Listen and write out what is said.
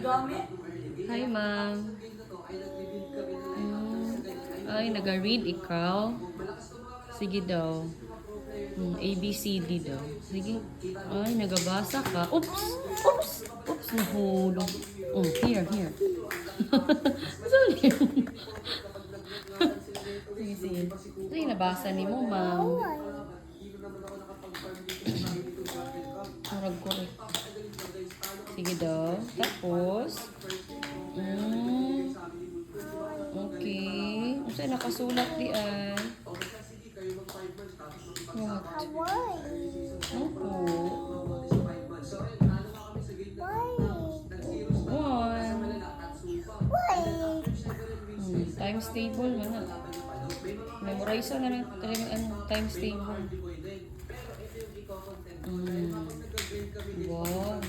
Hi, ma'am. Ay, nag-read ikaw? Sige daw. A, B, C, D daw. Sige. Ay, nagabasa ka. Oops! Oops! Oops! Nahulog. Oh, here, here. Sorry. Sige, sige. Sige, nabasa ni mo, ma'am. Marag ko eh. Sige daw. Tapos, okay. Kung saan nakasulat di ay. What? Opo. Times table mana? Memorize na lang times table. Wow.